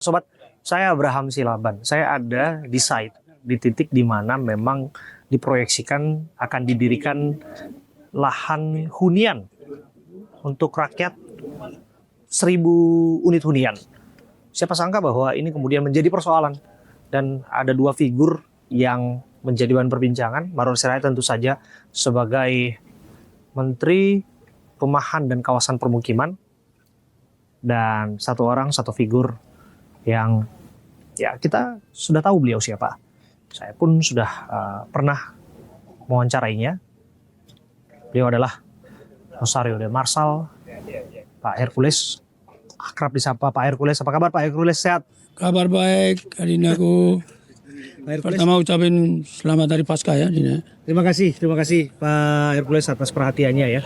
Sobat, saya Abraham Silaban. Saya ada di site, di titik di mana memang diproyeksikan akan didirikan lahan hunian untuk rakyat 1.000 unit hunian. Siapa sangka bahwa ini kemudian menjadi persoalan dan ada dua figur yang menjadi bahan perbincangan. Marwan Sirait tentu saja sebagai Menteri Perumahan dan Kawasan Permukiman, dan satu figur yang ya kita sudah tahu beliau siapa. Saya pun sudah pernah mewawancarainya. Beliau adalah Rosario de Marsal, Pak Hercules, akrab disapa Pak Hercules. Apa kabar Pak Hercules, sehat? Kabar baik, Adinaku. Pertama ucapin selamat hari Paskah ya, Dina. Terima kasih Pak Hercules atas perhatiannya ya.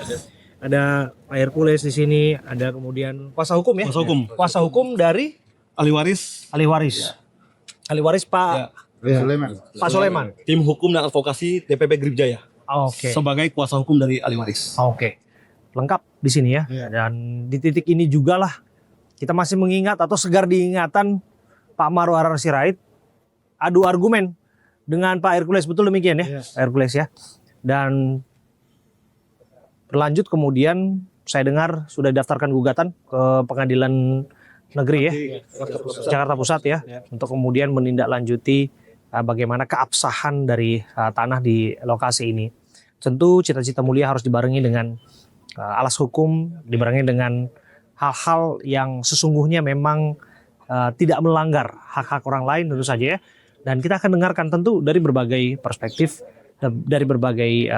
Ada Pak Hercules di sini, ada kemudian kuasa hukum ya. Kuasa hukum dari Ahli waris. ahli waris. Ahli waris Pak Pak Soleman. Tim hukum dan advokasi DPP Gripjaya. Oke. Sebagai kuasa hukum dari ahli waris. Oke. Lengkap di sini ya. Dan di titik ini juga lah kita masih mengingat atau segar diingatan Pak Marwan Sirait adu argumen dengan Pak Hercules, betul demikian ya, Pak Hercules ya. Dan berlanjut kemudian saya dengar sudah daftarkan gugatan ke Pengadilan Negeri ya, Jakarta Pusat ya, untuk kemudian menindaklanjuti bagaimana keabsahan dari tanah di lokasi ini. Tentu cita-cita mulia harus dibarengi dengan alas hukum, dibarengi dengan hal-hal yang sesungguhnya memang tidak melanggar hak-hak orang lain tentu saja ya. Dan kita akan dengarkan tentu dari berbagai perspektif, dari berbagai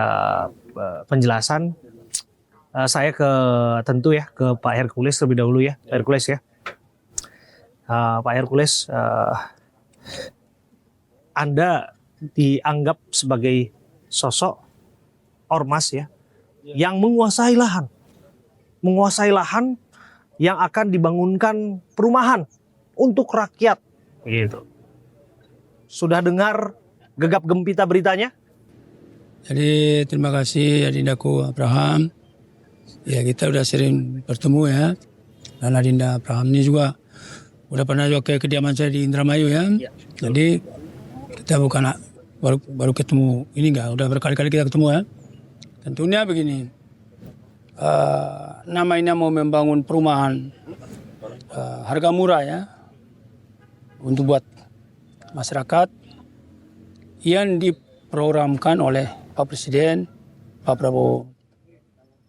penjelasan. Saya tentu ya ke Pak Hercules terlebih dahulu ya, Pak Hercules ya. Pak Hercules, Anda dianggap sebagai sosok ormas ya, yang menguasai lahan yang akan dibangunkan perumahan untuk rakyat, gitu. Sudah dengar gegap gempita beritanya? Jadi terima kasih Adindaku Abraham. Ya kita udah sering bertemu ya. Dan Adinda Abraham ini juga udah pernah juga ke kediaman saya di Indramayu ya. Jadi kita bukan baru ketemu ini enggak, udah berkali-kali kita ketemu ya. Tentunya begini, namanya mau membangun perumahan harga murah ya, untuk buat masyarakat yang diprogramkan oleh Pak Presiden, Pak Prabowo.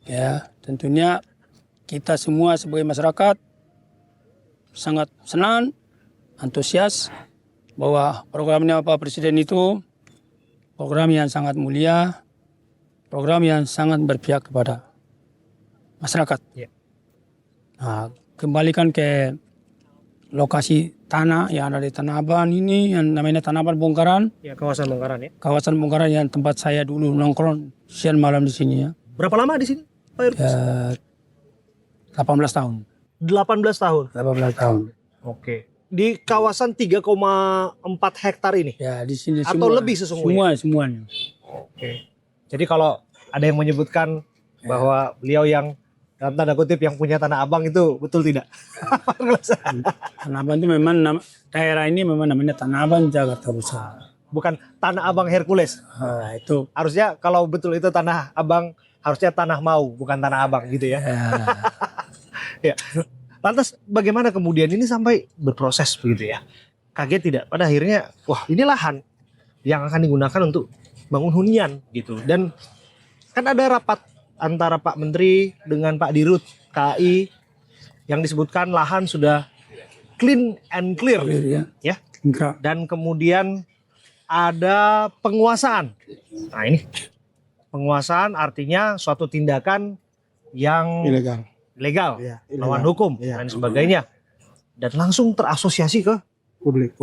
Ya, tentunya kita semua sebagai masyarakat sangat senang, antusias bahwa programnya Pak Presiden itu program yang sangat mulia, program yang sangat berpihak kepada masyarakat. Nah, kembalikan ke lokasi tanah yang ada di Tanah Abang ini, yang namanya Tanah Abang Bongkaran. Ya, kawasan Bongkaran ya. Kawasan Bongkaran yang tempat saya dulu nongkrong siang malam di sini ya. Berapa lama di sini, Pak Hercules? Ya, 18 tahun. 18 tahun. 18 tahun. Oke. Di kawasan 3,4 hektar ini? Ya, di sini atau semua, lebih sesungguhnya? Semuanya. Oke. Jadi kalau ada yang menyebutkan bahwa beliau yang dalam tanda kutip yang punya Tanah Abang itu betul tidak? Tanah Abang itu memang daerah ini memang namanya Tanah Abang Jakarta Pusat. Bukan Tanah Abang Hercules. Nah, itu. Harusnya kalau betul itu Tanah Abang, harusnya Tanah Mau, bukan Tanah Abang gitu ya. Ya. Lantas bagaimana kemudian ini sampai berproses begitu ya? Kaget tidak? Pada akhirnya, wah ini lahan yang akan digunakan untuk bangun hunian gitu. Dan kan ada rapat antara Pak Menteri dengan Pak Dirut KAI yang disebutkan lahan sudah clean and clear ya. Dan kemudian ada penguasaan. Nah ini penguasaan artinya suatu tindakan yang ilegal, lawan hukum dan sebagainya. Dan langsung terasosiasi ke publik.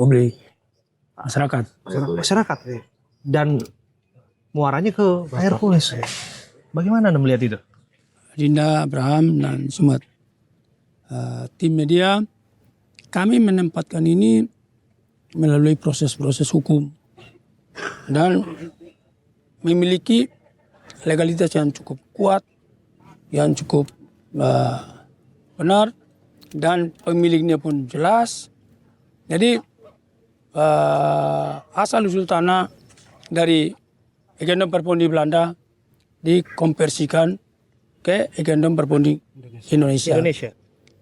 Masyarakat. Dan muaranya ke Pak Hercules. Bagaimana Anda melihat itu? Dinda, Abraham, dan semua tim media, kami menempatkan ini melalui proses-proses hukum dan memiliki legalitas yang cukup kuat, yang cukup benar, dan pemiliknya pun jelas, Jadi asal usul tanah dari Eigendom Perpondi Belanda dikonversikan ke Eigendom Perpondi Indonesia.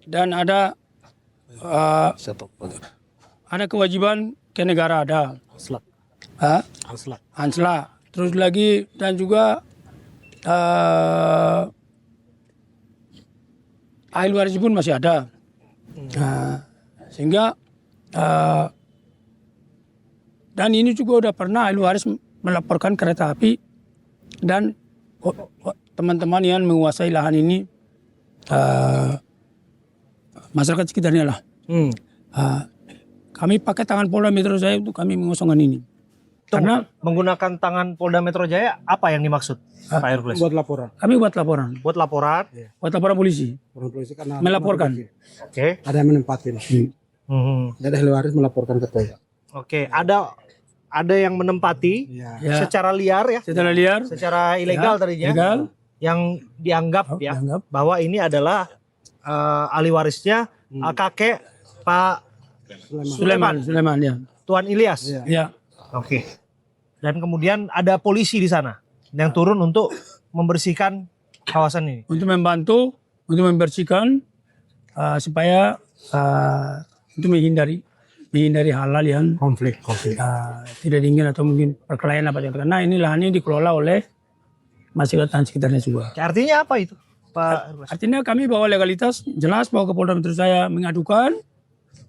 Dan ada kewajiban ke negara ada. Ansla. Terus lagi dan juga ahli waris pun masih ada. Sehingga dan ini juga udah pernah ahli waris melaporkan kereta api dan teman-teman yang menguasai lahan ini masyarakat sekitarnya lah. Kami pakai tangan Polda Metro Jaya untuk kami mengosongkan ini. Karena menggunakan tangan Polda Metro Jaya apa yang dimaksud, Pak Hercules? Buat laporan. kami buat laporan. Buat laporan. Buat laporan polisi. Orang polisi karena Melaporkan. Oke. ada yang menempatin. Jadi ahli waris melaporkan ke saya. Oke, ada yang menempati Iya. Ya, secara liar ya, secara liar, secara ilegal tadinya, legal, yang dianggap ya dianggap. bahwa ini adalah ahli warisnya kakek Pak Sulaiman ya. Tuan Ilyas. Iya. Ya. Oke. Dan kemudian ada polisi di sana yang turun untuk membersihkan kawasan ini. Untuk membantu, untuk membersihkan supaya untuk menghindari hal-hal yang Konflik. tidak diinginkan atau mungkin perkelahian apa yang karena ini lahannya dikelola oleh masyarakat sekitarnya juga. Artinya apa itu, Pak Hercules? Artinya kami bawa legalitas jelas bahwa ke Polda Metro Jaya mengadukan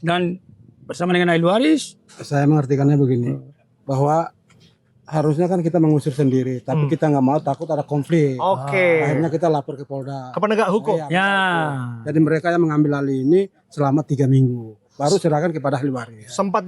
dan bersama dengan ahli waris. Saya mengartikannya begini, bahwa harusnya kan kita mengusir sendiri, tapi kita nggak mau, takut ada konflik. Oke. Akhirnya kita lapor ke Polda. Ke penegak hukum. Iya, Ya. Jadi mereka yang mengambil alih ini selama 3 minggu, baru serahkan kepada ahli waris. Sempat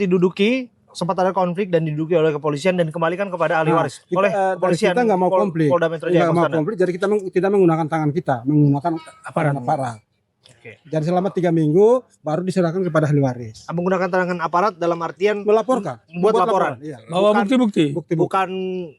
ada konflik dan diduduki oleh kepolisian dan kembalikan kepada ahli waris Kita, oleh dari kepolisian. kita nggak mau konflik, Polda Metro Jaya. nggak mau maksud Anda? konflik, jadi kita tidak menggunakan tangan kita, menggunakan aparat. Oke. Jadi selama 3 minggu baru diserahkan kepada ahli waris. Menggunakan tangan aparat dalam artian Melaporkan, membuat laporan. Iya. Bawa Bukan- bukti-bukti. Bukti-bukti. Bukan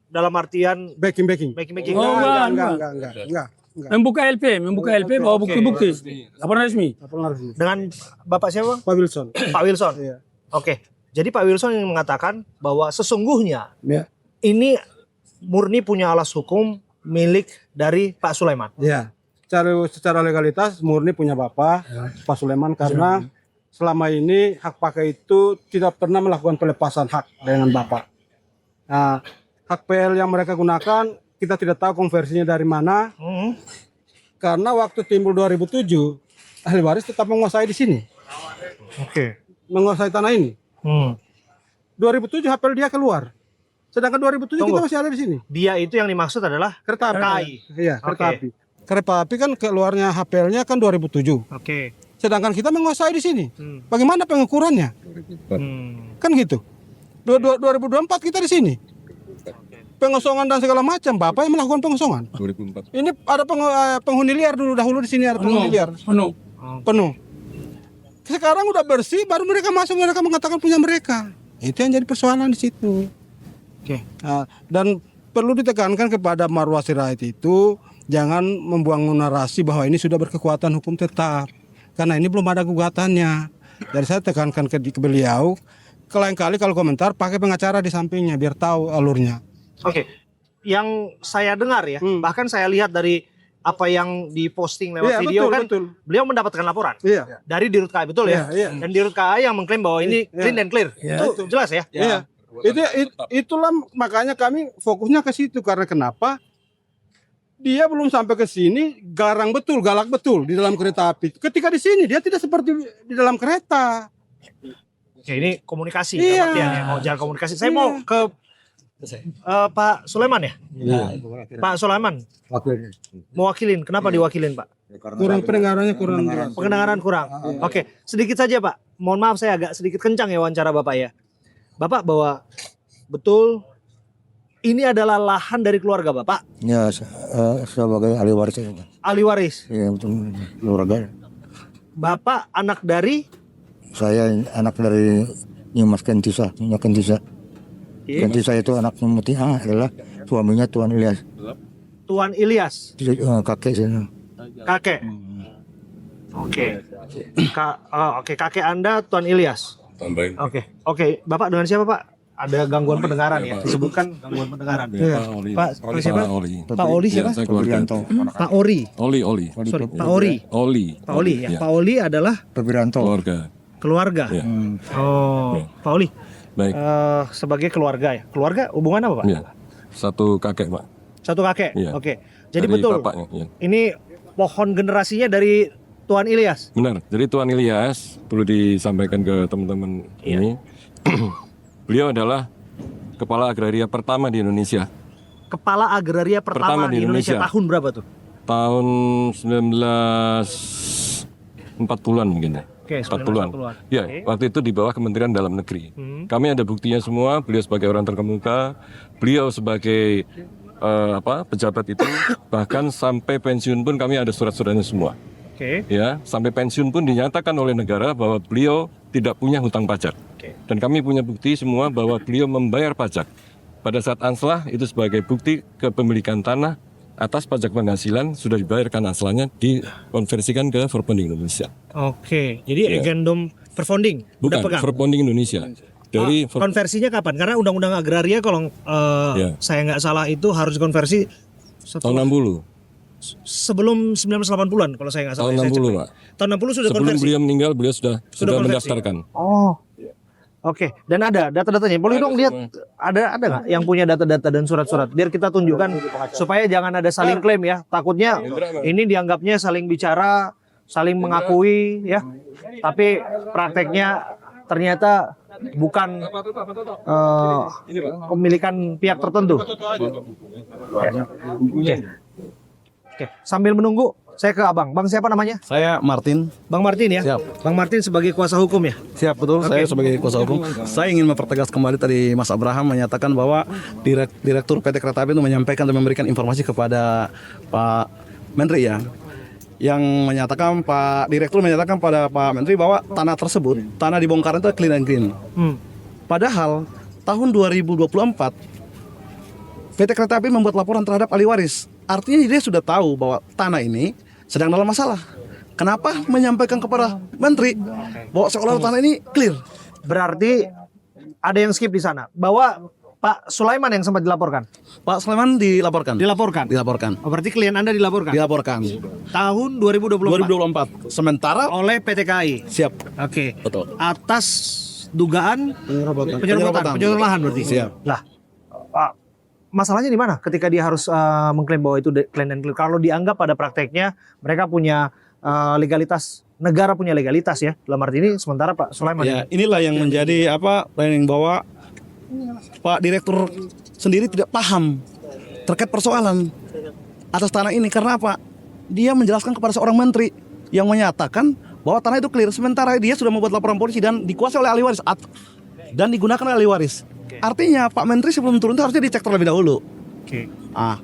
dalam artian Backing. making. Oh, Enggak. Membuka LP, bawa bukti-bukti. Laporan resmi. Laporan resmi. Dengan Bapak siapa? Pak Wilson. Pak Wilson. Iya. Oke. Jadi Pak Wilson yang mengatakan bahwa sesungguhnya Ya. ini murni punya alas hukum milik dari Pak Sulaiman. Iya. Secara legalitas murni punya Bapak, Pak Sulaiman, karena selama ini hak pakai itu tidak pernah melakukan pelepasan hak dengan Bapak. Nah, hak PL yang mereka gunakan kita tidak tahu konversinya dari mana, karena waktu timbul 2007 ahli waris tetap menguasai di sini, Oke. menguasai tanah ini. 2007 HPL dia keluar, sedangkan 2007 Tunggu. kita masih ada di sini. Dia itu yang dimaksud adalah Kereta api. KAI. Iya, kereta Oke. api. Kereta api kan keluarnya HPL-nya kan 2007. Oke. Sedangkan kita menguasai di sini. Hmm. Bagaimana pengukurannya? Kan gitu. 2024 kita di sini. Pengosongan dan segala macam, Bapak yang melakukan pengosongan. 2004. Ini ada penghuni liar dahulu di sini ada penghuni liar. Penuh. Sekarang udah bersih, baru mereka masuk, mereka mengatakan punya mereka. Itu yang jadi persoalan di situ. Oke. Nah, dan perlu ditekankan kepada Marwah Sirait itu jangan membuang narasi bahwa ini sudah berkekuatan hukum tetap, karena ini belum ada gugatannya. Jadi saya tekankan ke beliau, lain kali kalau komentar pakai pengacara di sampingnya biar tahu alurnya. Oke. Yang saya dengar ya, bahkan saya lihat dari apa yang diposting lewat Iya, video betul, kan, betul. beliau mendapatkan laporan Iya. dari Dirut KAI, betul ya? Iya, iya. Dan Dirut KAI yang mengklaim bahwa ini clean dan clear. Itu jelas ya? Iya. Itulah makanya kami fokusnya ke situ, karena kenapa? Dia belum sampai ke sini garang betul, galak betul di dalam kereta api. Ketika di sini dia tidak seperti di dalam kereta. Oke, ini komunikasi. Iya. Ya, mau jalan komunikasi. Saya mau ke Pak Sulaiman ya? Pak Sulaiman mewakilin. Kenapa diwakilin, Pak? Kurang pendengarannya kurang. Pendengaran kurang. Oke, sedikit saja, Pak. Mohon maaf saya agak sedikit kencang ya wawancara Bapak ya. Bapak bahwa betul ini adalah lahan dari keluarga Bapak, Ya, sebagai ahli waris. ahli waris. Ya, untuk keluarga. Bapak anak dari Saya anak dari Nyimas Kentisa. Nyonya Kentisa. Kentisa itu anaknya Mutia adalah suaminya Tuan Ilyas. Tuan Ilyas, Kakek saya. kakek. Oke. Oke, kakek Anda Tuan Ilyas. tambahin. Oke, Bapak dengan siapa Pak? Ada gangguan pendengaran ya, disebutkan gangguan pendengaran. Pak Oli. Pak siapa? Pak Oli. Pak Oli siapa? Ya, saya keluarga. Pak Ori. Oli. Sorry, Pak Ori. Oli. Pak Oli ya. Pak Oli adalah Febrianto. Keluarga. keluarga. Ya. Oh, Pak Oli. Baik. Sebagai keluarga ya. Keluarga hubungan apa Pak? Ya. Satu kakek, Pak. Satu kakek. Iya. Oke. Jadi Dari betul. bapaknya, iya. Ini pohon generasinya dari Tuan Ilyas. Benar. Jadi Tuan Ilyas perlu disampaikan ke teman-teman ini. Beliau adalah kepala agraria pertama di Indonesia. Kepala agraria pertama di Indonesia. Tahun berapa tuh? Tahun 1940-an mungkin ya. Oke, 40-an. 1940-an. Ya, Oke. waktu itu di bawah Kementerian Dalam Negeri. Kami ada buktinya semua. Beliau sebagai orang terkemuka, beliau sebagai pejabat itu, bahkan sampai pensiun pun kami ada surat-suratnya semua. Oke. Ya, sampai pensiun pun dinyatakan oleh negara bahwa beliau tidak punya hutang pajak. Oke. Dan kami punya bukti semua bahwa beliau membayar pajak. Pada saat anslah itu sebagai bukti kepemilikan tanah atas pajak penghasilan sudah dibayarkan anslahnya dikonversikan ke Verbonding Indonesia. Oke. Jadi agendum Verfonding udah Bukan, pegang. Verbonding Indonesia. Dari Konversinya kapan? Karena undang-undang agraria kalau Ya. saya nggak salah itu harus dikonversi tahun 60. sebelum 1980-an kalau saya nggak salah. Tahun Saya 60, cek. Pak. Tahun 60 sudah Sebelum konversi. beliau meninggal, beliau sudah konversi. mendaftarkan. Oh. Oke, dan ada data-datanya. Boleh dong lihat ada nggak yang punya data-data dan surat-surat biar kita tunjukkan supaya jangan ada saling klaim ya. Takutnya ini dianggapnya saling bicara, saling mengakui ya. Tapi prakteknya ternyata bukan pemilikan pihak tertentu. Oke, sambil menunggu saya ke Abang. Bang siapa namanya? Saya Martin. Bang Martin ya. Siap. Bang Martin sebagai kuasa hukum ya. Siap, betul. Saya sebagai kuasa hukum. Saya ingin mempertegas kembali tadi Mas Abraham menyatakan bahwa Direktur PT Kereta Api itu menyampaikan dan memberikan informasi kepada Pak Menteri ya. Yang menyatakan Pak Direktur menyatakan pada Pak Menteri bahwa tanah tersebut, tanah dibongkar itu clean and green. Padahal tahun 2024 PT Kereta Api membuat laporan terhadap ahli waris. Artinya dia sudah tahu bahwa tanah ini sedang dalam masalah. Kenapa menyampaikan kepada Menteri bahwa seolah-olah tanah ini clear? Berarti ada yang skip di sana. Bahwa Pak Sulaiman yang sempat dilaporkan. Pak Sulaiman dilaporkan. Dilaporkan. Oh, berarti klien Anda dilaporkan. Dilaporkan. Tahun 2024. 2024. Sementara Oleh PT KAI. siap. Oke. Betul. Atas dugaan penyerobotan lahan berarti. Siap. Lah, Pak, masalahnya di mana ketika dia harus mengklaim bahwa itu clean and clear? Kalau dianggap pada prakteknya mereka punya legalitas, negara punya legalitas ya. Dalam arti ini sementara Pak Sulaiman. Ya, inilah yang menjadi planning bahwa Pak Direktur sendiri tidak paham terkait persoalan atas tanah ini. Karena apa? Dia menjelaskan kepada seorang menteri yang menyatakan bahwa tanah itu clear. Sementara dia sudah membuat laporan polisi dan dikuasai oleh ahli waris dan digunakan oleh ahli waris. Artinya Pak Menteri sebelum turun itu harusnya dicek terlebih dahulu. Oke.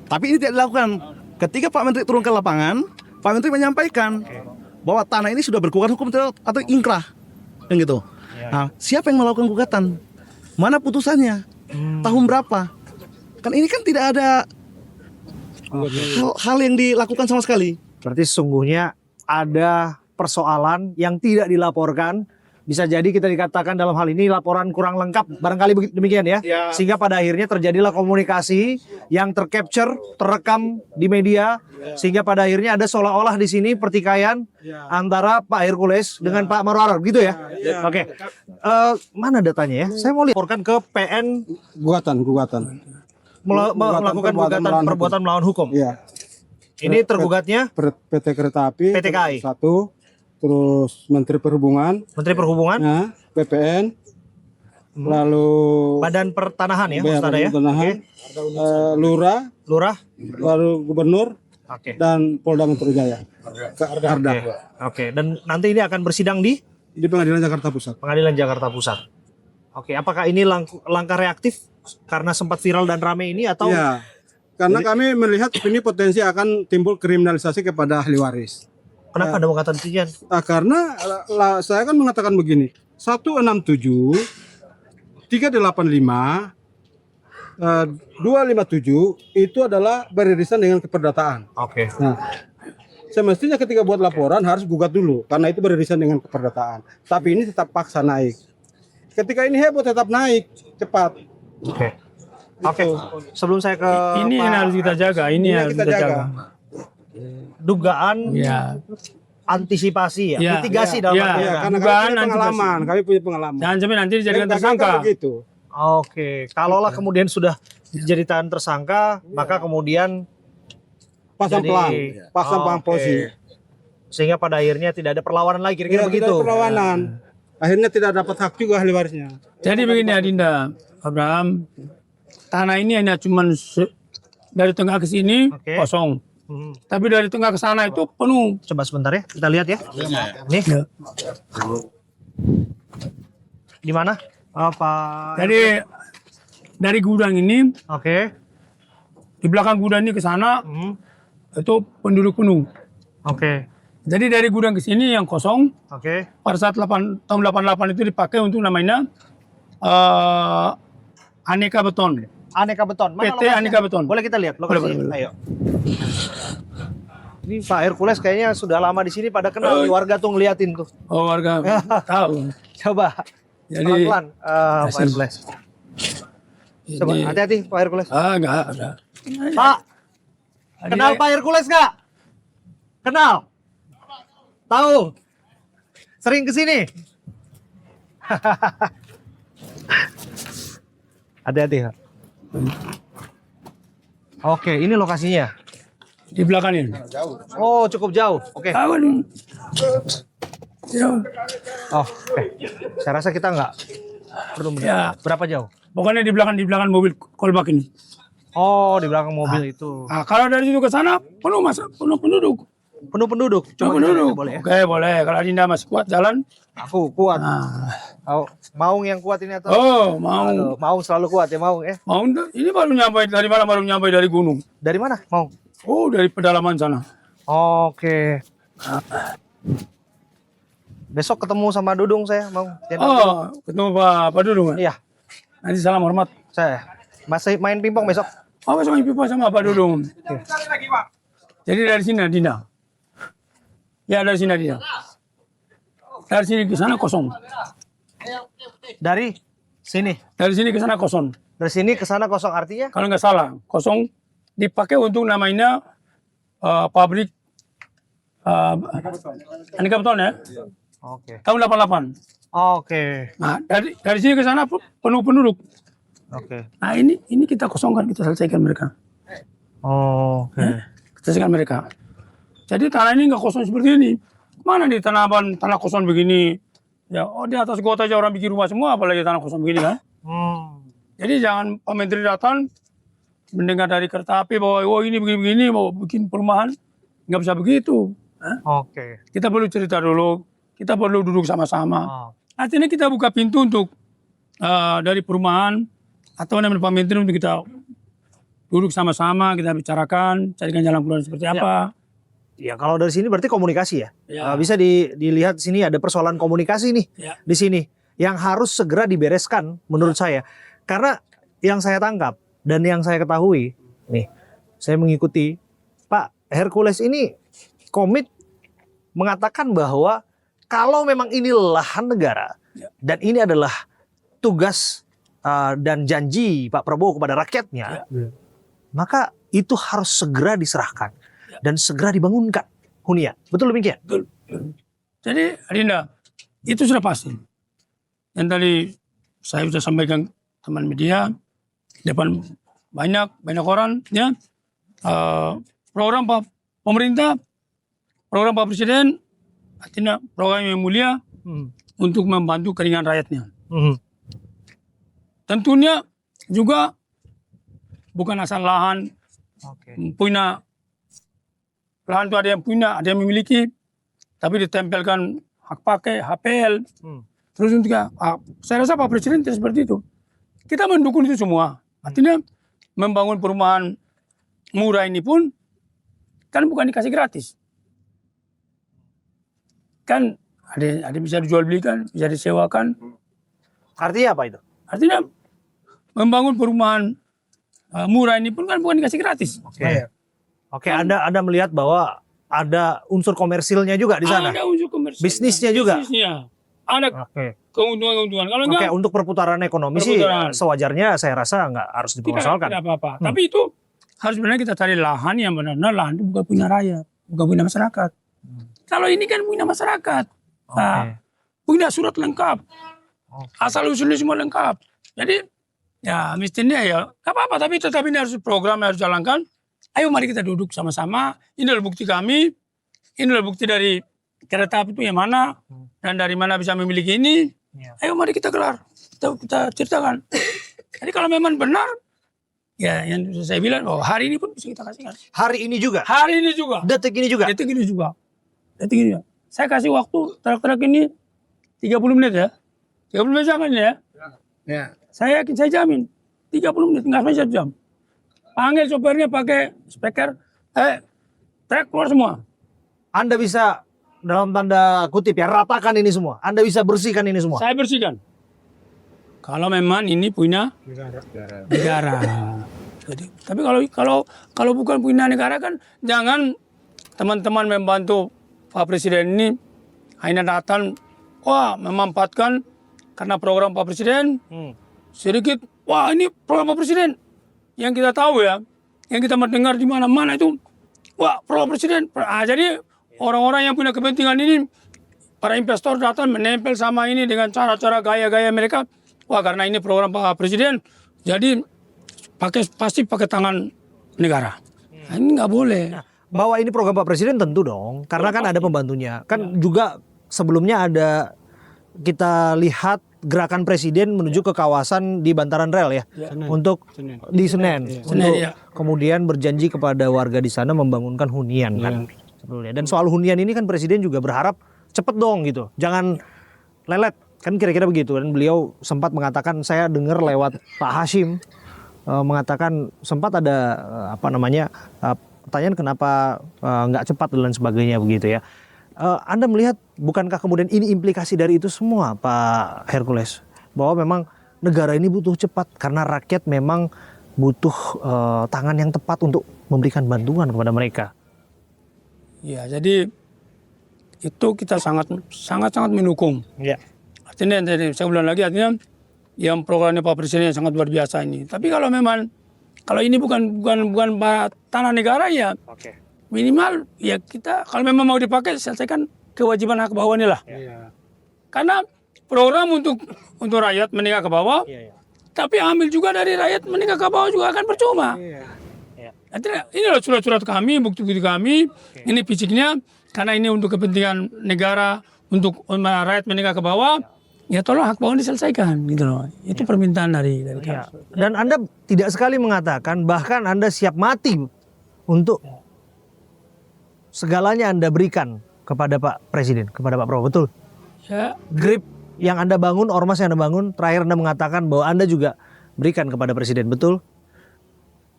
Tapi ini tidak dilakukan. Ketika Pak Menteri turun ke lapangan, Pak Menteri menyampaikan bahwa tanah ini sudah bergugat hukum atau ingkrah, kan gitu. Nah, siapa yang melakukan gugatan? Mana putusannya? Tahun berapa? Kan ini kan tidak ada hal yang dilakukan sama sekali. Berarti sesungguhnya ada persoalan yang tidak dilaporkan. Bisa jadi kita dikatakan dalam hal ini laporan kurang lengkap, barangkali demikian ya. Sehingga pada akhirnya terjadilah komunikasi yang tercapture, terekam di media, sehingga pada akhirnya ada seolah-olah di sini pertikaian antara Pak Hercules dengan Pak Marwarar, gitu ya. Oke. Mana datanya ya? Saya mau laporkan ke PN Gugatan. melakukan gugatan perbuatan melawan hukum. Iya. Ini tergugatnya PT Kereta Api. PT KAI. Satu. Terus Menteri Perhubungan. Menteri Perhubungan, Nah, BPN. Lalu Badan Pertanahan ya, maksud Anda ya. Pertanahan, Lurah, Lurah. lalu Gubernur, Oke. dan Polda Metro Jaya. Arda. Oke, dan nanti ini akan bersidang di Di Pengadilan Jakarta Pusat. Pengadilan Jakarta Pusat. Oke, apakah ini langkah reaktif karena sempat viral dan rame ini atau Iya. Karena kami melihat ini potensi akan timbul kriminalisasi kepada ahli waris. kenapa ada mengatakan demikian? Karena saya kan mengatakan begini, 167, 385, 257 itu adalah beririsan dengan keperdataan. Oke. Nah, semestinya ketika buat laporan harus gugat dulu karena itu beririsan dengan keperdataan. Tapi ini tetap paksa naik. ketika ini heboh tetap naik cepat. Oke. Oke. Sebelum saya ke Ini yang Pak- harus kita jaga. Ini yang harus kita kita jaga. jaga. dugaan Ya. antisipasi ya, Ya, mitigasi ya, dalam ya. artian. Iya, karena dugaan kami punya pengalaman, kami punya pengalaman. Jangan sampai nanti dijadikan Yang tersangka. gagal begitu. Oke, kalaulah kemudian sudah dijadikan tersangka, maka kemudian Pasang jadi- pelang, pasang pelang Oke. posi. Sehingga pada akhirnya tidak ada perlawanan lagi, kira-kira Tidak begitu. ada perlawanan. Akhirnya tidak dapat hak juga ahli warisnya. Jadi begini Adinda, Abraham, tanah ini hanya cuma dari tengah ke sini Oke. kosong. Hmm. Tapi dari tengah ke sana itu penuh. Coba sebentar ya, kita lihat ya. Nih, Ya. di mana? Apa? Jadi dari gudang ini, Oke. di belakang gudang ini ke sana, Hmm. itu penduduk penuh. Oke. Jadi dari gudang ke sini yang kosong, Oke. pada saat tahun 88 itu dipakai untuk namanya Aneka Beton. Aneka Beton. Mana PT lokasinya? Aneka Beton. Boleh kita lihat lokasinya? Boleh, boleh. Ayo. Ini Pak Hercules kayaknya sudah lama di sini, pada kenal nih, warga tuh ngeliatin tuh. Oh warga tahu. Coba. Jadi Pelan-pelan, Pak Hercules. Coba ini, hati-hati Pak Hercules. enggak ada. Pak, kenal Pak Hercules nggak? Kenal? Tahu? Sering kesini? Hati-hati. Pak. Oke, ini lokasinya. Di belakang ini. Oh, cukup jauh. Oke. Tahu nih. Ya, Oh, oke. Saya rasa kita nggak perlu Ya. berapa jauh? pokoknya di belakang mobil kolbak ini. Oh, di belakang mobil itu. Nah, kalau dari situ ke sana penuh penuh penduduk. Penuh penduduk. Penuh Coba kita lihat, penduduk. boleh ya? Oke, boleh. Kalau Adinda masih kuat jalan. Aku kuat. Nah. Oh, Maung yang kuat ini atau? Oh, mau. Aduh, Maung selalu kuat ya Maung. Mau ini baru nyampe dari mana baru nyampe dari gunung. Dari mana Maung? Oh, dari pedalaman sana. Oke. Besok ketemu sama Dudung saya mau. Oh, ketemu Pak Dudung. Iya, Nanti salam hormat. saya masih main pingpong besok. Oh, besok main pipa sama Pak Dudung. Jadi dari sini Adinda. Ya dari sini Adinda. Dari sini ke sana kosong. Dari sini. Dari sini ke sana kosong. Dari sini ke sana kosong, artinya? Kalau nggak salah, kosong dipakai untuk namanya pabrik Aneka Beton ya. Oke. Tahun 88. Oke. Nah, dari sini ke sana penuh penduduk. Oke. Nah, ini kita kosongkan, kita selesaikan mereka. Oke. Kita selesaikan mereka. Jadi tanah ini nggak kosong seperti ini. Mana di tanah kosong begini? Ya, oh di atas kota aja orang bikin rumah semua, apalagi tanah kosong begini kan? Jadi jangan Pak Menteri datang mendengar dari kereta api bahwa oh ini begini-begini mau bikin perumahan, nggak bisa begitu. Oke. Kita perlu cerita dulu, kita perlu duduk sama-sama. Oh. Artinya kita buka pintu untuk dari perumahan atau namanya Pak Menteri untuk kita duduk sama-sama, kita bicarakan, carikan jalan keluar seperti apa. Ya kalau dari sini berarti komunikasi ya. Ya. Bisa dilihat di sini ada persoalan komunikasi nih Ya. di sini yang harus segera dibereskan menurut saya. Karena yang saya tangkap dan yang saya ketahui nih, saya mengikuti Pak Hercules ini komit mengatakan bahwa kalau memang ini lahan negara dan ini adalah tugas dan janji Pak Prabowo kepada rakyatnya, maka itu harus segera diserahkan dan segera dibangunkan hunian. Betul demikian? Betul. Jadi Adinda, itu sudah pasti. Yang tadi saya sudah sampaikan teman media, depan banyak orang, ya. Program pemerintah, program Pak Presiden, artinya program yang mulia untuk membantu keringan rakyatnya. Tentunya juga bukan asal lahan, punya lahan itu ada yang punya, ada yang memiliki, tapi ditempelkan hak pakai, HPL. Terus untuk saya rasa Pak Presiden tidak seperti itu. Kita mendukung itu semua. Artinya membangun perumahan murah ini pun kan bukan dikasih gratis. Kan ada bisa dijual belikan, bisa disewakan. Artinya apa itu? Artinya membangun perumahan murah ini pun kan bukan dikasih gratis. Oke, Anda melihat bahwa ada unsur komersilnya juga di sana. Ada unsur komersial. Bisnisnya juga? Bisnisnya. Ada keuntungan. Kalau Oke, enggak, untuk perputaran ekonomi Perputaran. sih sewajarnya saya rasa nggak harus tidak dipermasalahkan. apa-apa. Tapi itu harus benar kita cari lahan yang benar-benar lahan itu bukan punya rakyat, bukan punya masyarakat. Kalau ini kan punya masyarakat, nah, punya surat lengkap, asal usulnya semua lengkap. Jadi ya mestinya ya nggak apa-apa. Tapi tetap ini harus program yang harus jalankan. Ayo mari kita duduk sama-sama. Ini adalah bukti kami. Ini adalah bukti dari kereta api itu yang mana dan dari mana bisa memiliki ini. Ayo mari kita gelar, kita ceritakan. Jadi kalau memang benar, ya yang saya bilang bahwa hari ini pun bisa kita kasihkan. Hari ini juga, Hari ini juga, detik ini juga. detik ini juga, detik ini juga. Saya kasih waktu truk-truk ini 30 menit ya, 30 menit jangan ya. Saya yakin, saya jamin 30 menit, nggak sampai 1 jam. Panggil sopirnya pakai speaker, truk keluar semua. Anda bisa dalam tanda kutip ya ratakan ini semua. Anda bisa bersihkan ini semua. Saya bersihkan. Kalau memang ini punya negara. Jadi, tapi kalau bukan punya negara kan jangan teman-teman membantu Pak Presiden ini hanya datang, wah memanfaatkan karena program Pak Presiden sedikit, wah ini program Pak Presiden yang kita tahu ya, yang kita mendengar di mana-mana itu, wah program Presiden. Jadi orang-orang yang punya kepentingan ini, para investor datang menempel sama ini dengan cara-cara gaya-gaya mereka. Wah karena ini program Pak Presiden, jadi pasti pakai tangan negara. Nah, ini nggak boleh. Bahwa ini program Pak Presiden tentu dong, karena kan ada pembantunya. Kan juga sebelumnya ada kita lihat gerakan Presiden menuju ke kawasan di bantaran rel ya, untuk di Senen, untuk ya. kemudian berjanji kepada warga di sana membangunkan hunian kan. Sebetulnya. Dan soal hunian ini kan Presiden juga berharap cepet dong gitu, jangan lelet. Kan kira-kira begitu, dan beliau sempat mengatakan, saya dengar lewat Pak Hashim mengatakan sempat ada pertanyaan kenapa nggak cepat dan sebagainya begitu ya. Anda melihat bukankah kemudian ini implikasi dari itu semua Pak Hercules, bahwa memang negara ini butuh cepat karena rakyat memang butuh tangan yang tepat untuk memberikan bantuan kepada mereka. Ya jadi itu kita sangat mendukung. Ya. Artinya saya ulang lagi, artinya yang programnya Pak Presiden yang sangat luar biasa ini. Tapi kalau memang kalau ini bukan tanah negara ya, minimal ya kita kalau memang mau dipakai selesaikan kewajiban hak bawah ini lah. Karena program untuk rakyat menengah ke bawah, tapi ambil juga dari rakyat menengah ke bawah juga akan percuma. Artinya ini adalah surat-surat kami, bukti-bukti kami, ini fisiknya karena ini untuk kepentingan negara, untuk rakyat menengah ke bawah. Ya tolong hak bawah diselesaikan gitu loh. Itu permintaan dari kami. Dan Anda tidak sekali mengatakan, bahkan Anda siap mati untuk segalanya Anda berikan kepada Pak Presiden, kepada Pak Prabowo, betul? Ya, Grip yang Anda bangun, ormas yang Anda bangun, terakhir Anda mengatakan bahwa Anda juga berikan kepada Presiden, betul?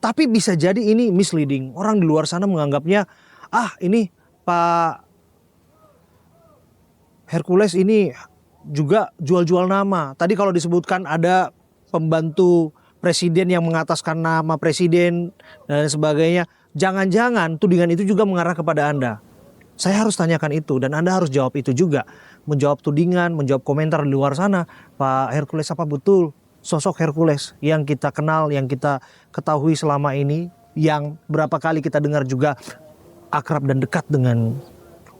Tapi bisa jadi ini misleading. Orang di luar sana menganggapnya, ini Pak Hercules ini juga jual-jual nama. Tadi kalau disebutkan ada pembantu presiden yang mengataskan nama presiden dan sebagainya. Jangan-jangan tudingan itu juga mengarah kepada Anda. Saya harus tanyakan itu dan Anda harus jawab itu juga. Menjawab tudingan, menjawab komentar di luar sana. Pak Hercules, apa betul sosok Hercules yang kita kenal, yang kita ketahui selama ini, yang berapa kali kita dengar juga akrab dan dekat dengan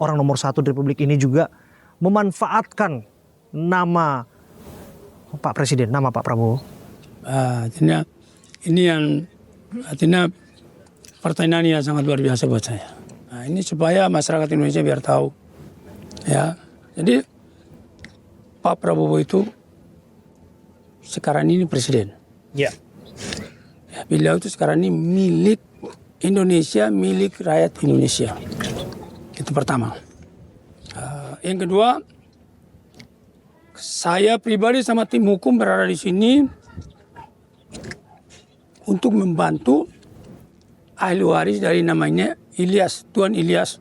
orang nomor 1 di Republik ini juga memanfaatkan nama Pak Presiden, nama Pak Prabowo? artinya ini yang artinya pertanyaan yang sangat luar biasa buat saya. Nah, ini supaya masyarakat Indonesia biar tahu, ya. Jadi Pak Prabowo itu sekarang ini presiden. Ya. Ya, beliau itu sekarang ini milik Indonesia, milik rakyat Indonesia. Itu pertama. Yang kedua, saya pribadi sama tim hukum berada di sini untuk membantu ahli waris dari namanya Ilyas, Tuan Ilyas.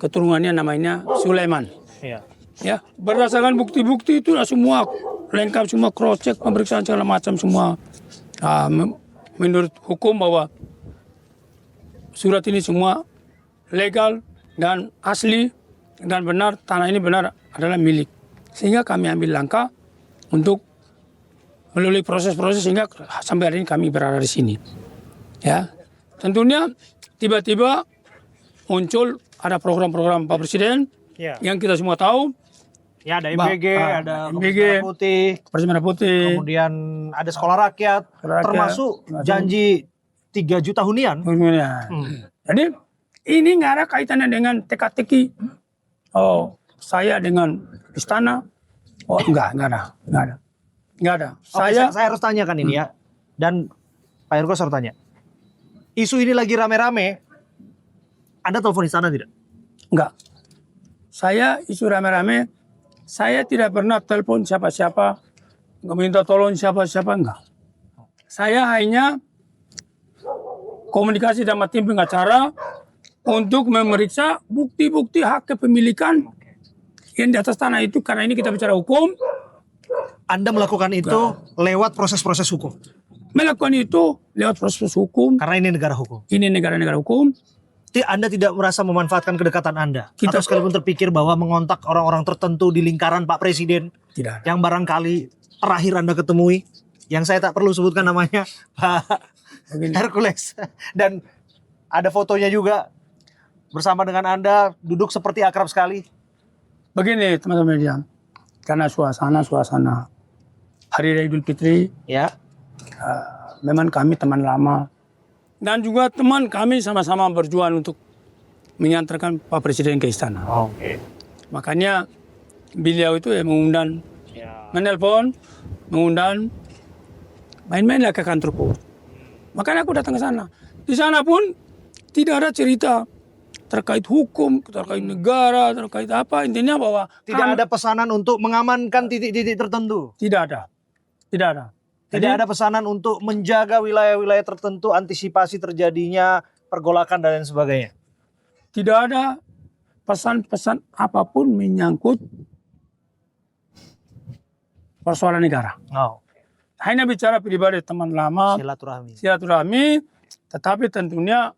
Keturunannya namanya Sulaiman. Ya, berdasarkan bukti-bukti itu semua lengkap, semua cross check, pemeriksaan segala macam semua. Menurut hukum bahwa surat ini semua legal dan asli dan benar, tanah ini benar adalah milik Sehingga kami ambil langkah untuk melalui proses-proses sehingga sampai hari ini kami berada di sini. Ya, tentunya tiba-tiba muncul ada program-program Pak Presiden Ya. yang kita semua tahu. Ya ada MBG, ada MBG, Merah Putih, Persi Merah Putih, kemudian ada sekolah rakyat, Sekolah rakyat, termasuk janji 3 juta hunian. kemudian. Jadi ini nggak ada kaitannya dengan teka-teki. Oh, saya dengan istana. Oh, enggak ada. Oke, saya harus tanyakan ini ya. Dan Pak Herko harus tanya. Isu ini lagi rame-rame. Anda telepon istana tidak? enggak. Saya isu rame-rame, saya tidak pernah telepon siapa-siapa, nggak minta tolong siapa-siapa, enggak. Saya hanya komunikasi sama tim pengacara untuk memeriksa bukti-bukti hak kepemilikan yang di atas tanah itu, karena ini kita bicara hukum. Anda melakukan itu lewat proses-proses hukum. Melakukan itu lewat proses hukum. Karena ini negara hukum. Ini negara-negara hukum. Anda tidak merasa memanfaatkan kedekatan Anda? Kita- Atau sekalipun terpikir bahwa mengontak orang-orang tertentu di lingkaran Pak Presiden Tidak. yang barangkali terakhir Anda ketemui, yang saya tak perlu sebutkan namanya, Pak Hercules. Dan ada fotonya juga bersama dengan Anda, duduk seperti akrab sekali. Begini teman-teman media, karena suasana Hari Raya Idul Fitri, Ya. memang kami teman lama. Dan juga teman kami sama-sama berjuang untuk menyantarkan Pak Presiden ke istana. Oke. Makanya beliau itu mengundang, menelpon, mengundang, main-mainlah ke kantorku. Makanya aku datang ke sana. Di sana pun tidak ada cerita terkait hukum, terkait negara, terkait apa. Intinya bahwa Tidak ada pesanan untuk mengamankan titik-titik tertentu. Tidak ada. Tidak ada pesanan untuk menjaga wilayah-wilayah tertentu, antisipasi terjadinya pergolakan dan lain sebagainya. Tidak ada pesan-pesan apapun menyangkut persoalan negara. Oh, Hanya bicara pribadi teman lama, silaturahmi, tetapi tentunya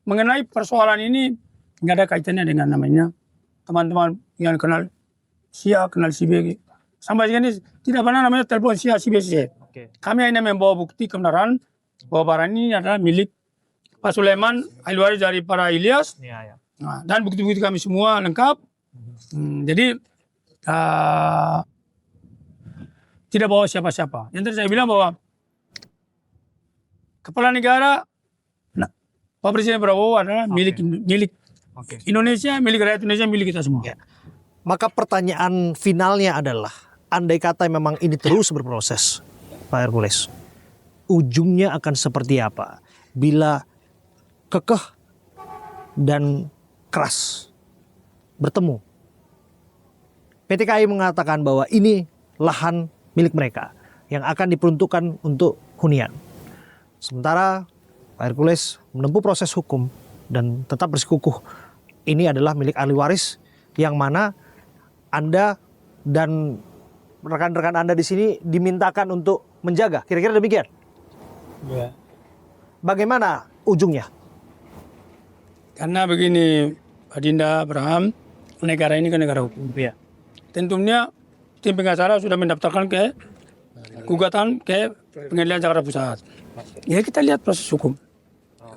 mengenai persoalan ini nggak ada kaitannya dengan namanya teman-teman yang kenal si A, kenal si B. Sampai sini tidak pernah namanya telepon si A, si B, si C. Oke. Kami hanya membawa bukti kebenaran bahwa barang ini adalah milik Pak Sulaiman, ahli waris dari para Ilyas. Ya. Nah, dan bukti-bukti kami semua lengkap. Jadi tidak bawa siapa-siapa. Yang tadi saya bilang bahwa kepala negara, Pak Presiden Prabowo adalah milik Indonesia, milik rakyat Indonesia, milik kita semua. Ya. Maka pertanyaan finalnya adalah, andai kata memang ini terus berproses, Pak Hercules, ujungnya akan seperti apa bila kekeh dan keras bertemu? PT KAI mengatakan bahwa ini lahan milik mereka yang akan diperuntukkan untuk hunian. Sementara Pak Hercules menempuh proses hukum dan tetap bersikukuh ini adalah milik ahli waris, yang mana Anda dan rekan-rekan Anda di sini dimintakan untuk menjaga. Kira-kira demikian. Ya. Bagaimana ujungnya? Karena begini, Pak Dinda, Abraham, negara ini kan negara hukum. Ya. Tentunya tim pengacara sudah mendaftarkan ke gugatan ke Pengadilan Jakarta Pusat. Ya kita lihat proses hukum.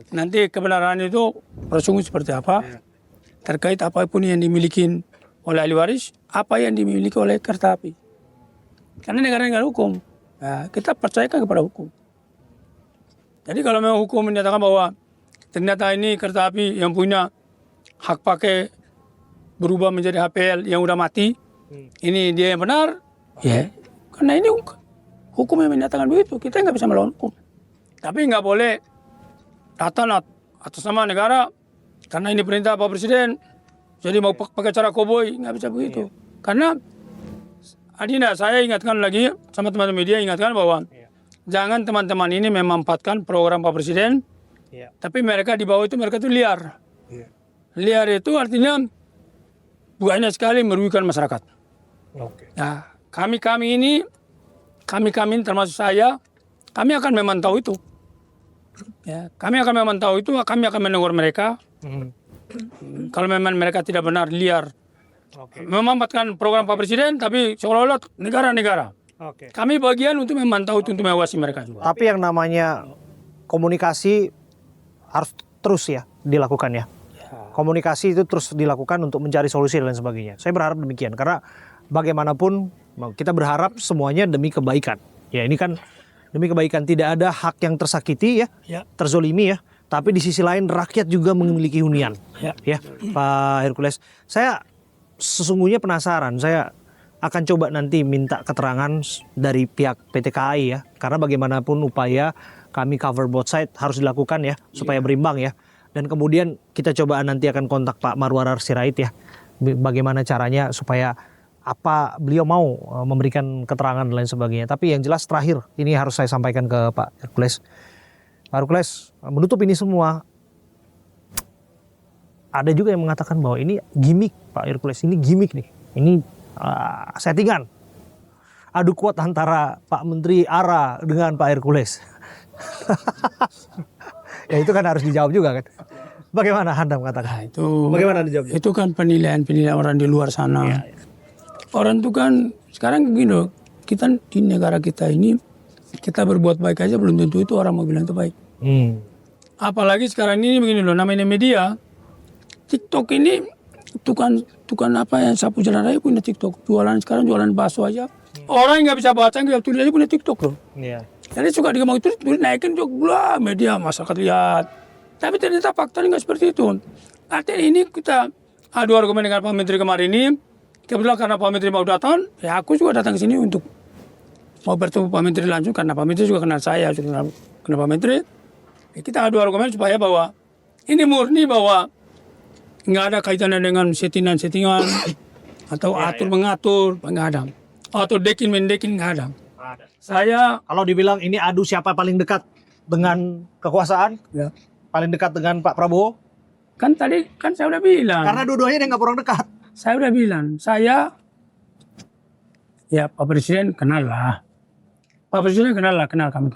Nanti kebenaran itu proses hukum seperti apa, terkait apapun yang dimiliki oleh ahli waris, apa yang dimiliki oleh kereta api. Karena negara-negara hukum, ya, kita percayakan kepada hukum. Jadi kalau memang hukum menyatakan bahwa ternyata ini kereta api yang punya hak pakai berubah menjadi HPL yang udah mati, ini dia yang benar, ya. Karena ini hukum yang menyatakan begitu, kita nggak bisa melawan hukum. Tapi nggak boleh datang atas nama negara, karena ini perintah Pak Presiden, jadi mau pakai cara koboi, nggak bisa begitu. Karena Adinda, saya ingatkan lagi sama teman-teman media, ingatkan bahwa jangan teman-teman ini memanfaatkan program Pak Presiden, tapi mereka di bawah itu mereka itu liar. Liar itu artinya banyak sekali merugikan masyarakat. Nah, kami ini termasuk saya, kami akan memantau itu. Ya, kami akan memantau itu, kami akan menegur mereka. Kalau memang mereka tidak benar, liar memanfaatkan program Pak Presiden, tapi seolah-olah negara-negara. Oke. Kami bagian untuk memantau, untuk mengawasi mereka juga. Tapi yang namanya komunikasi harus terus ya dilakukan ya. Komunikasi itu terus dilakukan untuk mencari solusi dan lain sebagainya. Saya berharap demikian karena bagaimanapun kita berharap semuanya demi kebaikan. Ya ini kan demi kebaikan, tidak ada hak yang tersakiti ya, terzolimi ya. Tapi di sisi lain rakyat juga memiliki hunian. Ya, Pak Hercules. Saya sesungguhnya penasaran. Saya akan coba nanti minta keterangan dari pihak PT KAI ya. Karena bagaimanapun upaya kami cover both side harus dilakukan ya supaya berimbang ya. Dan kemudian kita coba nanti akan kontak Pak Marwarar Sirait ya. Bagaimana caranya supaya apa beliau mau memberikan keterangan dan lain sebagainya. Tapi yang jelas terakhir ini harus saya sampaikan ke Pak Hercules. Pak Hercules, menutup ini semua, ada juga yang mengatakan bahwa ini gimmick Pak Hercules, ini gimmick nih. Ini settingan. Adu kuat antara Pak Menteri ARA dengan Pak Hercules. Ya itu kan harus dijawab juga kan. Bagaimana Anda mengatakan? Itu Bagaimana dijawab? itu kan penilaian orang di luar sana. Orang itu kan sekarang begini, kita di negara kita ini kita berbuat baik aja belum tentu itu orang mau bilang itu baik. Apalagi sekarang ini begini loh, namanya media. TikTok ini tukang apa yang sapu jalan raya punya TikTok. Sekarang jualan bakso aja. Orang yang nggak bisa baca, nggak tulis aja punya TikTok loh. Iya. Jadi suka dia mau tulis naikin juga media masyarakat lihat. Tapi ternyata faktanya nggak seperti itu. Artinya ini kita adu argumen dengan Pak Menteri kemarin ini. Kebetulan karena Pak Menteri mau datang, ya aku juga datang ke sini untuk mau bertemu Pak Menteri langsung karena Pak Menteri juga kenal saya, juga kenal Pak Menteri. Ya, kita adu argumen supaya bahwa ini murni bahwa nggak ada kaitannya dengan settingan-settingan atau atur mengatur, nggak ada. Atau dekin mendekin nggak ada. Saya Kalau dibilang ini adu siapa paling dekat dengan kekuasaan, ya, paling dekat dengan Pak Prabowo, kan tadi kan saya udah bilang. karena dua-duanya dia nggak kurang dekat. Saya udah bilang, ya Pak Presiden kenal lah. Pak Presiden kenal kami.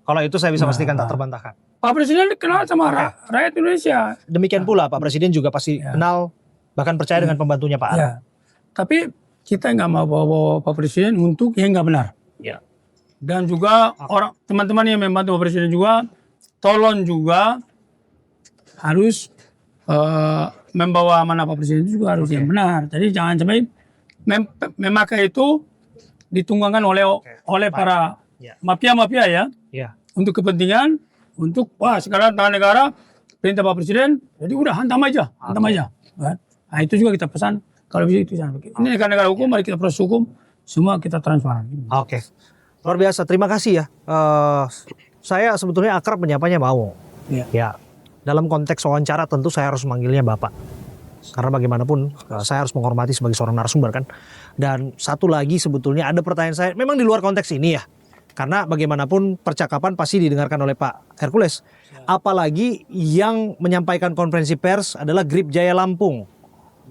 Kalau itu saya bisa pastikan tak terbantahkan. Pak Presiden kenal sama rakyat Indonesia. Demikian pula Pak Presiden juga pasti kenal, bahkan percaya dengan pembantunya Pak Ara. Ya. Tapi kita nggak mau bawa Pak Presiden untuk yang nggak benar. Ya. Dan juga orang teman-teman yang membantu Pak Presiden juga, tolong juga harus membawa amanah Pak Presiden itu juga harus yang benar. Jadi jangan sampai memakai itu ditunggangkan oleh para mafia-mafia ya, untuk kepentingan, untuk sekarang tangan negara perintah Pak Presiden, jadi udah hantam aja. Nah itu juga kita pesan kalau bisa itu jangan begitu. Ini negara hukum, mari kita proses hukum, semua kita transparan. Oke. Luar biasa, terima kasih ya. Saya sebetulnya akrab menyapanya Mau. Ya. Dalam konteks wawancara tentu saya harus memanggilnya Bapak. Karena bagaimanapun saya harus menghormati sebagai seorang narasumber kan. Dan satu lagi sebetulnya ada pertanyaan saya, memang di luar konteks ini ya. Karena bagaimanapun percakapan pasti didengarkan oleh Pak Hercules. Apalagi yang menyampaikan konferensi pers adalah Grip Jaya Lampung.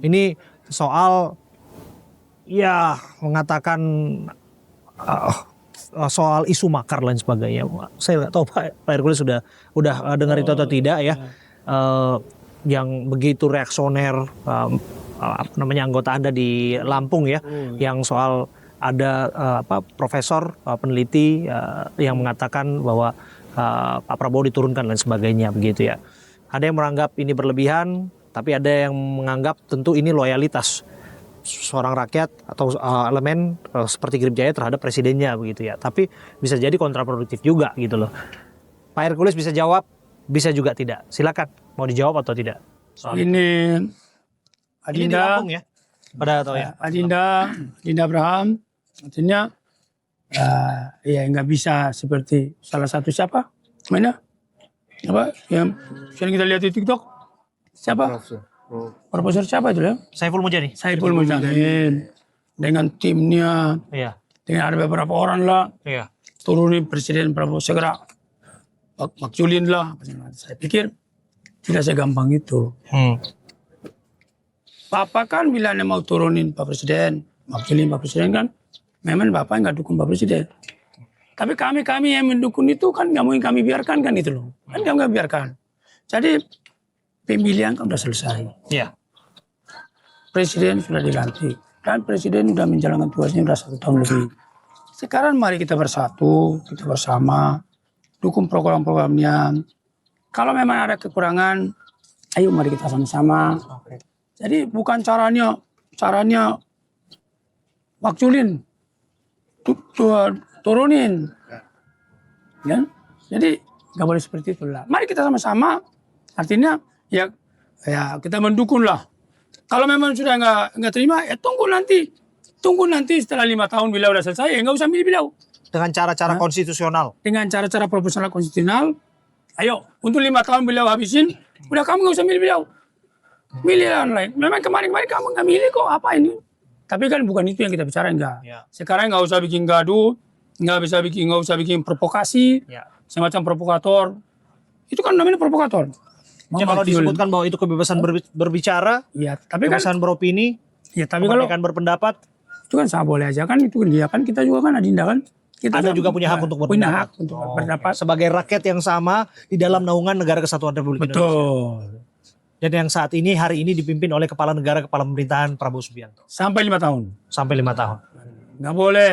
Ini soal ya mengatakan soal isu makar lain sebagainya. Saya nggak tahu Pak Hercules udah dengar itu atau tidak ya. Yang begitu reaksioner anggota Anda di Lampung ya, yang soal ada profesor peneliti yang mengatakan bahwa Pak Prabowo diturunkan dan sebagainya begitu ya. Ada yang menganggap ini berlebihan, tapi ada yang menganggap tentu ini loyalitas seorang rakyat atau elemen seperti Grip Jaya terhadap presidennya begitu ya. Tapi bisa jadi kontraproduktif juga gitu loh. Pak Hercules bisa jawab, bisa juga tidak. Silakan, mau dijawab atau tidak? Ini Ini di Lampung ya? Pada tahu ya? Adinda Abraham, artinya ya nggak bisa seperti salah satu siapa? Mana? Apa? Yang sering kita lihat di TikTok? Siapa? Profesor siapa itu ya? Saiful Mujani. Saiful Mujani. Dengan timnya, Iya. dengan ada beberapa orang lah, Iya. turunin Presiden Prabowo segera maksulin lah. Saya pikir tidak segampang itu. Bapak kan bilangnya mau turunin Pak Presiden, maksulin Pak Presiden kan, memang Bapak nggak dukung Pak Presiden. Tapi kami yang mendukung itu kan nggak mungkin kami biarkan kan itu loh. Kan nggak biarkan. Jadi pemilihan kan udah selesai. Iya. presiden sudah dilantik dan presiden sudah menjalankan tugasnya sudah 1 tahun lebih. Sekarang mari kita bersatu, kita bersama, dukung program-programnya. Kalau memang ada kekurangan, ayo mari kita sama-sama. Jadi bukan caranya makulin, turunin, ya. Jadi nggak boleh seperti itulah. Mari kita sama-sama. Artinya ya kita mendukung lah. Kalau memang sudah nggak terima, ya tunggu nanti setelah 5 tahun beliau udah selesai, ya nggak usah milih beliau. Dengan cara-cara konstitusional. Dengan cara-cara proporsional konstitusional, ayo untuk 5 tahun beliau habisin, udah kamu nggak usah milih beliau. Milih yang lain. Memang kemarin-kemarin kamu nggak milih kok, apa ini? Tapi kan bukan itu yang kita bicara, enggak. Ya. Sekarang nggak usah bikin gaduh, nggak usah bikin provokasi, Ya. semacam provokator. Itu kan namanya provokator. Ya, kalau disebutkan bahwa itu kebebasan berbicara, ya, tapi kan, kebebasan beropini, tapi kalau kemerdekaan berpendapat, itu kan sama boleh aja kan, itu kan dia kan, kita juga kan adinda kan. Kita Anda juga punya hak untuk berpendapat. Punya hak untuk berpendapat. Sebagai rakyat yang sama di dalam naungan Negara Kesatuan Republik Indonesia. Betul. Dan yang saat ini, hari ini dipimpin oleh Kepala Negara, Kepala Pemerintahan Prabowo Subianto. Sampai 5 tahun. Sampai 5 tahun. Nggak boleh.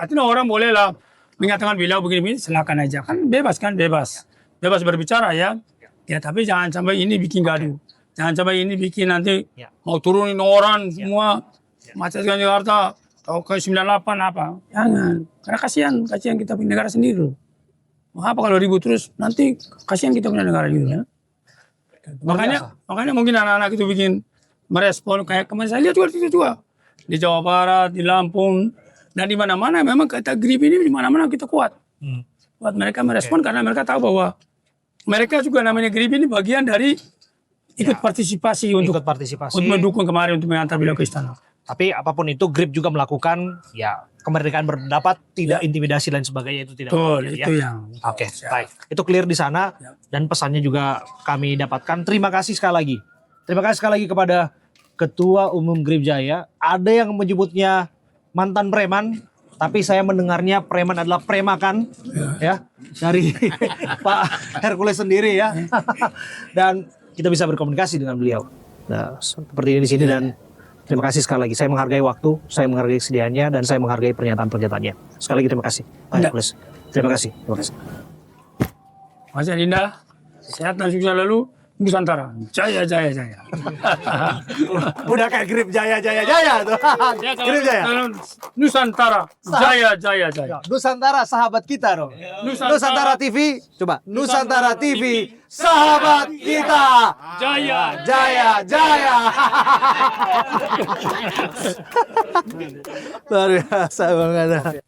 Artinya orang boleh lah mengatakan beliau begini-begini, silakan aja. Kan bebas. Bebas berbicara ya. Ya tapi jangan sampai ini bikin gaduh. Jangan sampai ini bikin nanti Ya. mau turunin orang semua. Macetkan Jakarta. Atau ke 98 apa. Jangan. Karena kasihan kita punya negara sendiri loh. Mau apa kalau ribut terus, nanti kasihan kita punya negara juga ya. Makanya mungkin anak-anak itu bikin merespon kayak kemarin saya lihat juga di Jawa Barat, di Lampung, dan di mana-mana memang kata grip ini di mana-mana kita kuat. Buat mereka merespon karena mereka tahu bahwa mereka juga namanya grip ini bagian dari ikut partisipasi untuk mendukung kemarin untuk mengantar beliau ke istana. Tapi apapun itu, GRIP juga melakukan ya kemerdekaan berpendapat, tidak intimidasi dan sebagainya, itu tidak. Betul, ya. itu yang. Oke, baik. Itu clear di sana dan pesannya juga kami dapatkan. Terima kasih sekali lagi. Terima kasih sekali lagi kepada Ketua Umum GRIP Jaya. Ada yang menyebutnya mantan preman, tapi saya mendengarnya preman adalah premakan ya dari Pak Hercules sendiri ya. Dan kita bisa berkomunikasi dengan beliau. Nah, seperti ini di sini dan terima kasih sekali lagi. Saya menghargai waktu, saya menghargai kesediaannya, dan saya menghargai pernyataan-pernyataannya. Sekali lagi terima kasih. Pak Hercules. Terima kasih. Terima kasih. Mas Adinda, sehat dan sukses selalu. Nusantara, jaya. Udah kayak GRIP jaya tuh. GRIP Jaya. Nusantara, jaya. Nusantara sahabat kita dong. Nusantara TV, coba. Nusantara TV sahabat kita. Jaya. Luar biasa banget.